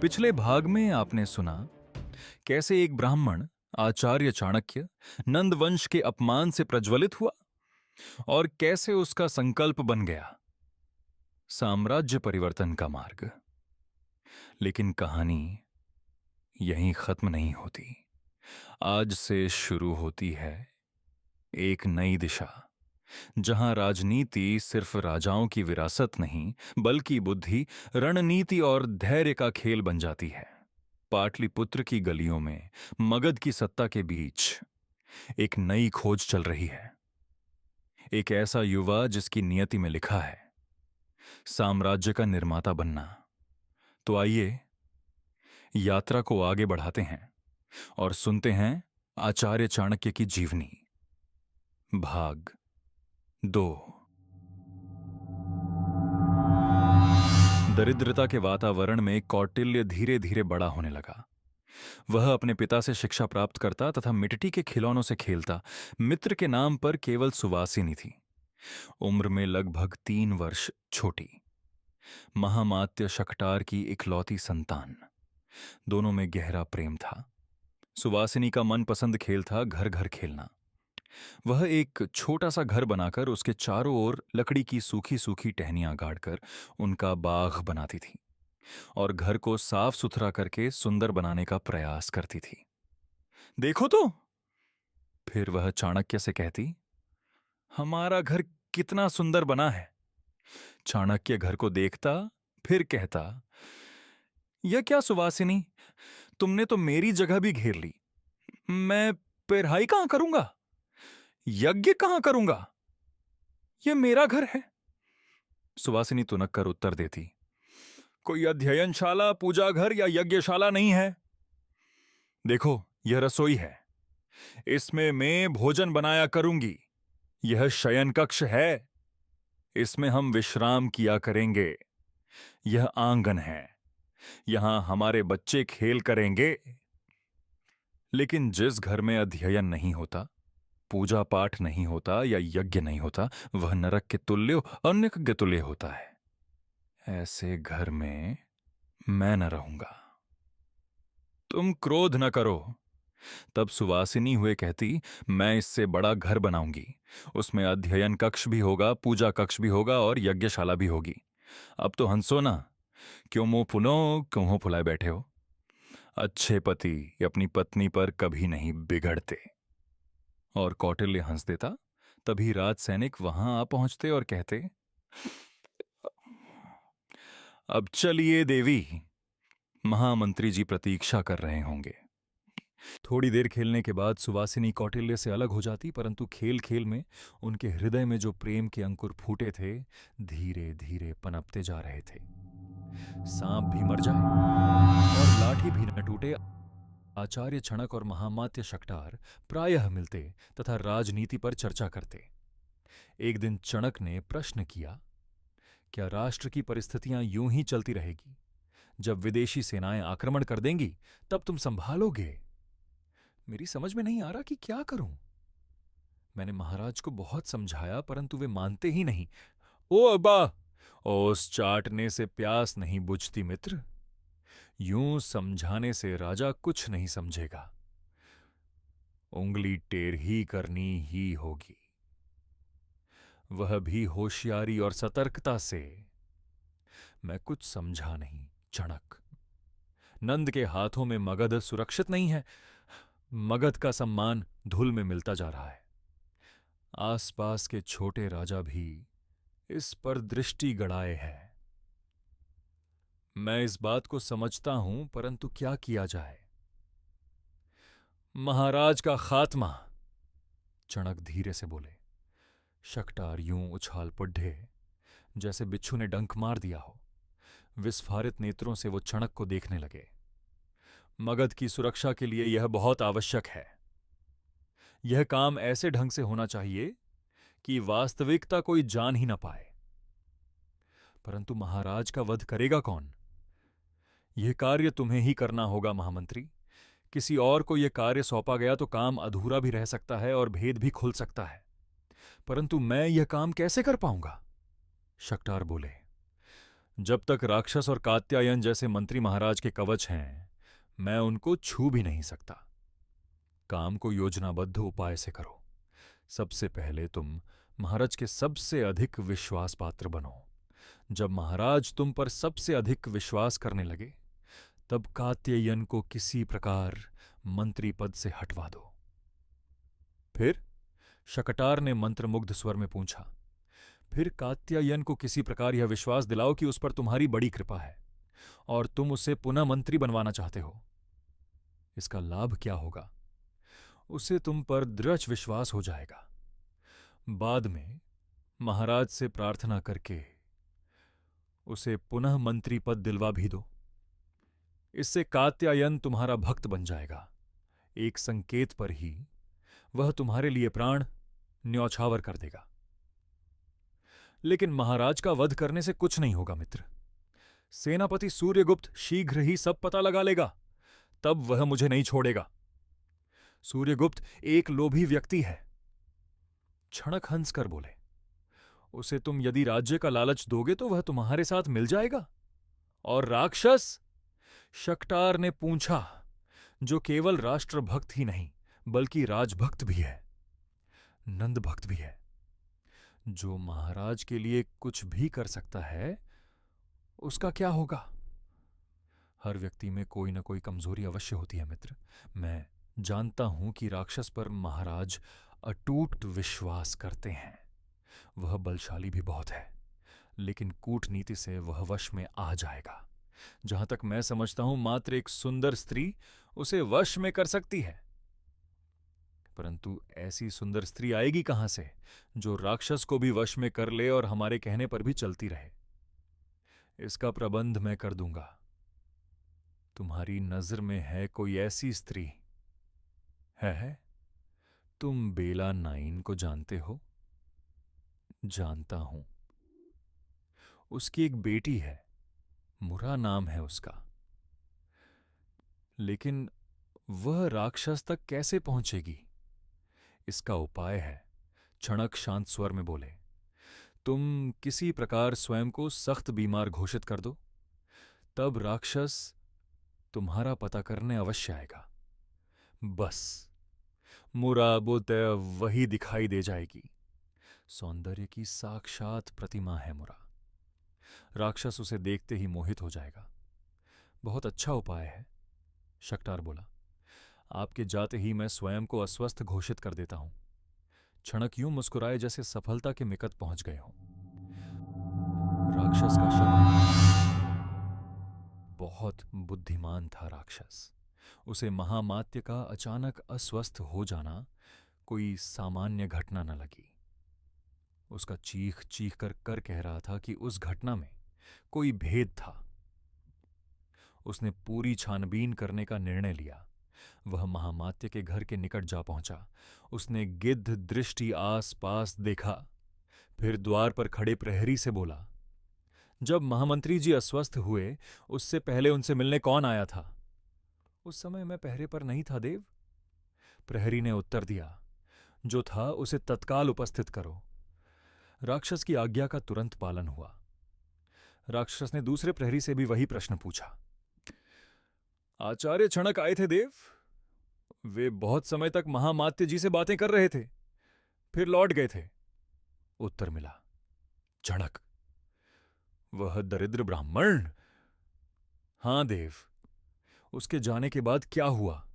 पिछले भाग में आपने सुना कैसे एक ब्राह्मण आचार्य चाणक्य नंद वंश के अपमान से प्रज्वलित हुआ और कैसे उसका संकल्प बन गया साम्राज्य परिवर्तन का मार्ग। लेकिन कहानी यहीं खत्म नहीं होती। आज से शुरू होती है एक नई दिशा, जहां राजनीति सिर्फ राजाओं की विरासत नहीं बल्कि बुद्धि, रणनीति और धैर्य का खेल बन जाती है। पाटलिपुत्र की गलियों में मगध की सत्ता के बीच एक नई खोज चल रही है। एक ऐसा युवा जिसकी नियति में लिखा है साम्राज्य का निर्माता बनना। तो आइए यात्रा को आगे बढ़ाते हैं और सुनते हैं आचार्य चाणक्य की जीवनी, भाग 2। दरिद्रता के वातावरण में कौटिल्य धीरे धीरे बड़ा होने लगा। वह अपने पिता से शिक्षा प्राप्त करता तथा मिट्टी के खिलौनों से खेलता। मित्र के नाम पर केवल सुवासिनी थी, उम्र में लगभग 3 वर्ष छोटी, महामात्य शकटार की इकलौती संतान। दोनों में गहरा प्रेम था। सुवासिनी का मनपसंद खेल था घर घर खेलना। वह एक छोटा सा घर बनाकर उसके चारों ओर लकड़ी की सूखी सूखी टहनियां गाड़कर उनका बाग बनाती थी और घर को साफ सुथरा करके सुंदर बनाने का प्रयास करती थी। देखो तो, फिर वह चाणक्य से कहती, हमारा घर कितना सुंदर बना है। चाणक्य घर को देखता, फिर कहता, यह क्या सुवासिनी, तुमने तो मेरी जगह भी घेर ली। मैं पेरहाई कहां करूंगा, यज्ञ कहां करूंगा, यह मेरा घर है। सुवासिनी तुनक कर उत्तर देती, कोई अध्ययनशाला, पूजा घर या यज्ञशाला नहीं है। देखो, यह रसोई है, इसमें मैं भोजन बनाया करूंगी। यह शयन कक्ष है, इसमें हम विश्राम किया करेंगे। यह आंगन है, यहां हमारे बच्चे खेल करेंगे। लेकिन जिस घर में अध्ययन नहीं होता, पूजा पाठ नहीं होता या यज्ञ नहीं होता, वह नरक के तुल्य और नरक के तुल्य होता है। ऐसे घर में मैं न रहूंगा। तुम क्रोध न करो। तब सुवासिनी हुए कहती, मैं इससे बड़ा घर बनाऊंगी। उसमें अध्ययन कक्ष भी होगा, पूजा कक्ष भी होगा और यज्ञशाला भी होगी। अब तो हंसो ना, क्यों मुंह फुलाए बैठे हो। अच्छे पति अपनी पत्नी पर कभी नहीं बिगड़ते। और कौटिल्य हंस देता। तभी राज सैनिक वहां आ पहुंचते और कहते, अब चलिए देवी, महामंत्री जी प्रतीक्षा कर रहे होंगे। थोड़ी देर खेलने के बाद सुवासिनी कौटिल्य से अलग हो जाती, परंतु खेल खेल में उनके हृदय में जो प्रेम के अंकुर फूटे थे, धीरे धीरे पनपते जा रहे थे। सांप भी मर जाए और लाठी भी न टूटे, आचार्य छणक और महामात्य शकटार प्रायः मिलते तथा राजनीति पर चर्चा करते। एक दिन चणक ने प्रश्न किया, क्या राष्ट्र की परिस्थितियां यूं ही चलती रहेगी? जब विदेशी सेनाएं आक्रमण कर देंगी तब तुम संभालोगे? मेरी समझ में नहीं आ रहा कि क्या करूं। मैंने महाराज को बहुत समझाया, परंतु वे मानते ही नहीं। ओ अब्बा, ओस चाटने से प्यास नहीं बुझती मित्र। यूं समझाने से राजा कुछ नहीं समझेगा, उंगली टेढ़ी करनी ही होगी, वह भी होशियारी और सतर्कता से। मैं कुछ समझा नहीं चणक। नंद के हाथों में मगध सुरक्षित नहीं है। मगध का सम्मान धूल में मिलता जा रहा है। आसपास के छोटे राजा भी इस पर दृष्टि गड़ाए हैं। मैं इस बात को समझता हूं, परंतु क्या किया जाए? महाराज का खात्मा, चणक धीरे से बोले। शकटार यूं उछाल पड़े जैसे बिच्छू ने डंक मार दिया हो। विस्फारित नेत्रों से वो चणक को देखने लगे। मगध की सुरक्षा के लिए यह बहुत आवश्यक है। यह काम ऐसे ढंग से होना चाहिए कि वास्तविकता कोई जान ही न पाए। परंतु महाराज का वध करेगा कौन? यह कार्य तुम्हें ही करना होगा महामंत्री। किसी और को यह कार्य सौंपा गया तो काम अधूरा भी रह सकता है और भेद भी खुल सकता है, परंतु मैं यह काम कैसे कर पाऊंगा? शकटार बोले, जब तक राक्षस और कात्यायन जैसे मंत्री महाराज के कवच हैं, मैं उनको छू भी नहीं सकता। काम को योजनाबद्ध उपाय से करो। सबसे पहले तुम महाराज के सबसे अधिक विश्वास पात्र बनो। जब महाराज तुम पर सबसे अधिक विश्वास करने लगे, तब कात्यायन को किसी प्रकार मंत्री पद से हटवा दो। फिर शकटार ने मंत्रमुग्ध स्वर में पूछा, फिर कात्यायन को किसी प्रकार यह विश्वास दिलाओ कि उस पर तुम्हारी बड़ी कृपा है और तुम उसे पुनः मंत्री बनवाना चाहते हो। इसका लाभ क्या होगा? उसे तुम पर दृढ़ विश्वास हो जाएगा। बाद में महाराज से प्रार्थना करके उसे पुनः मंत्री पद दिलवा भी दो। इससे कात्यायन तुम्हारा भक्त बन जाएगा। एक संकेत पर ही वह तुम्हारे लिए प्राण न्यौछावर कर देगा। लेकिन महाराज का वध करने से कुछ नहीं होगा मित्र। सेनापति सूर्यगुप्त शीघ्र ही सब पता लगा लेगा, तब वह मुझे नहीं छोड़ेगा। सूर्यगुप्त एक लोभी व्यक्ति है। क्षणक हंसकर बोले, उसे तुम यदि राज्य का लालच दोगे तो वह तुम्हारे साथ मिल जाएगा। और राक्षस? शकटार ने पूछा, जो केवल राष्ट्रभक्त ही नहीं बल्कि राजभक्त भी है, नंद भक्त भी है। जो महाराज के लिए कुछ भी कर सकता है, उसका क्या होगा? हर व्यक्ति में कोई न कोई कमजोरी अवश्य होती है मित्र। मैं जानता हूं कि राक्षस पर महाराज अटूट विश्वास करते हैं। वह बलशाली भी बहुत है, लेकिन कूटनीति से वह वश में आ जाएगा। जहां तक मैं समझता हूं, मात्र एक सुंदर स्त्री उसे वश में कर सकती है। परंतु ऐसी सुंदर स्त्री आएगी कहां से जो राक्षस को भी वश में कर ले और हमारे कहने पर भी चलती रहे? इसका प्रबंध मैं कर दूंगा। तुम्हारी नजर में है कोई ऐसी स्त्री? है? तुम बेला नाइन को जानते हो? जानता हूं। उसकी एक बेटी है, मुरा नाम है उसका। लेकिन वह राक्षस तक कैसे पहुंचेगी? इसका उपाय है। क्षणक शांत स्वर में बोले, तुम किसी प्रकार स्वयं को सख्त बीमार घोषित कर दो, तब राक्षस तुम्हारा पता करने अवश्य आएगा। बस मुरा वही दिखाई दे जाएगी। सौंदर्य की साक्षात प्रतिमा है मुरा। राक्षस उसे देखते ही मोहित हो जाएगा। बहुत अच्छा उपाय है। शकटार बोला, आपके जाते ही मैं स्वयं को अस्वस्थ घोषित कर देता हूं। क्षणक यूं मुस्कुराए जैसे सफलता के निकट पहुंच गए हों। राक्षस का शक बहुत बुद्धिमान था। राक्षस, उसे महामात्य का अचानक अस्वस्थ हो जाना कोई सामान्य घटना न लगी। उसका चीख चीख कर कह रहा था कि उस घटना में कोई भेद था। उसने पूरी छानबीन करने का निर्णय लिया। वह महामात्य के घर के निकट जा पहुंचा। उसने गिद्ध दृष्टि आस पास देखा, फिर द्वार पर खड़े प्रहरी से बोला, जब महामंत्री जी अस्वस्थ हुए, उससे पहले उनसे मिलने कौन आया था? उस समय मैं पहरे पर नहीं था देव। प्रहरी ने उत्तर दिया, जो था उसे तत्काल उपस्थित करो। राक्षस की आज्ञा का तुरंत पालन हुआ। राक्षस ने दूसरे प्रहरी से भी वही प्रश्न पूछा। आचार्य क्षणक आए थे देव। वे बहुत समय तक महामात्य जी से बातें कर रहे थे, फिर लौट गए थे। उत्तर मिला। क्षणक, वह दरिद्र ब्राह्मण? हां देव। उसके जाने के बाद क्या हुआ?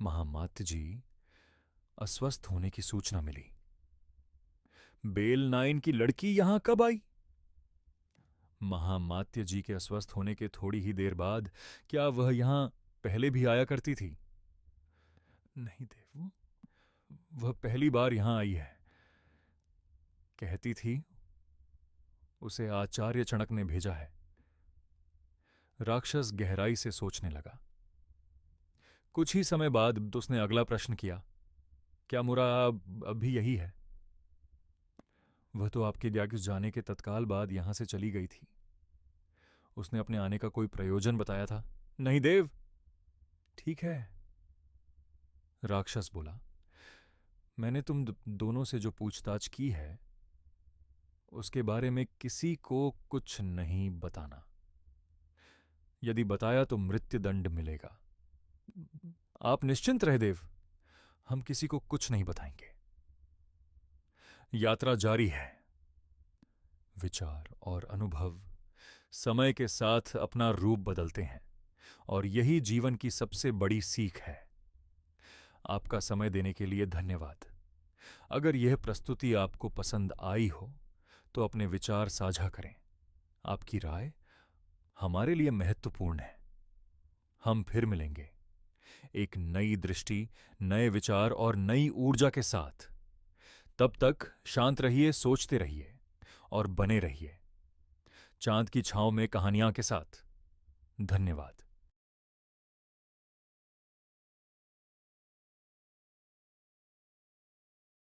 महामात्य जी अस्वस्थ होने की सूचना मिली। बेल नाइन की लड़की यहां कब आई? महामात्य जी के अस्वस्थ होने के थोड़ी ही देर बाद। क्या वह यहां पहले भी आया करती थी? नहीं देव, वह पहली बार यहां आई है। कहती थी उसे आचार्य क्षणक ने भेजा है। राक्षस गहराई से सोचने लगा। कुछ ही समय बाद उसने अगला प्रश्न किया, क्या मुरा अब भी यही है? वह तो आपके जाने के तत्काल बाद यहां से चली गई थी। उसने अपने आने का कोई प्रयोजन बताया था? नहीं देव। ठीक है। राक्षस बोला, मैंने तुम दोनों से जो पूछताछ की है, उसके बारे में किसी को कुछ नहीं बताना। यदि बताया तो मृत्युदंड मिलेगा। आप निश्चिंत रहे देव, हम किसी को कुछ नहीं बताएंगे। यात्रा जारी है। विचार और अनुभव समय के साथ अपना रूप बदलते हैं और यही जीवन की सबसे बड़ी सीख है। आपका समय देने के लिए धन्यवाद। अगर यह प्रस्तुति आपको पसंद आई हो तो अपने विचार साझा करें। आपकी राय हमारे लिए महत्वपूर्ण है। हम फिर मिलेंगे एक नई दृष्टि, नए विचार और नई ऊर्जा के साथ। तब तक शांत रहिए, सोचते रहिए और बने रहिए चांद की छांव में कहानियां के साथ। धन्यवाद।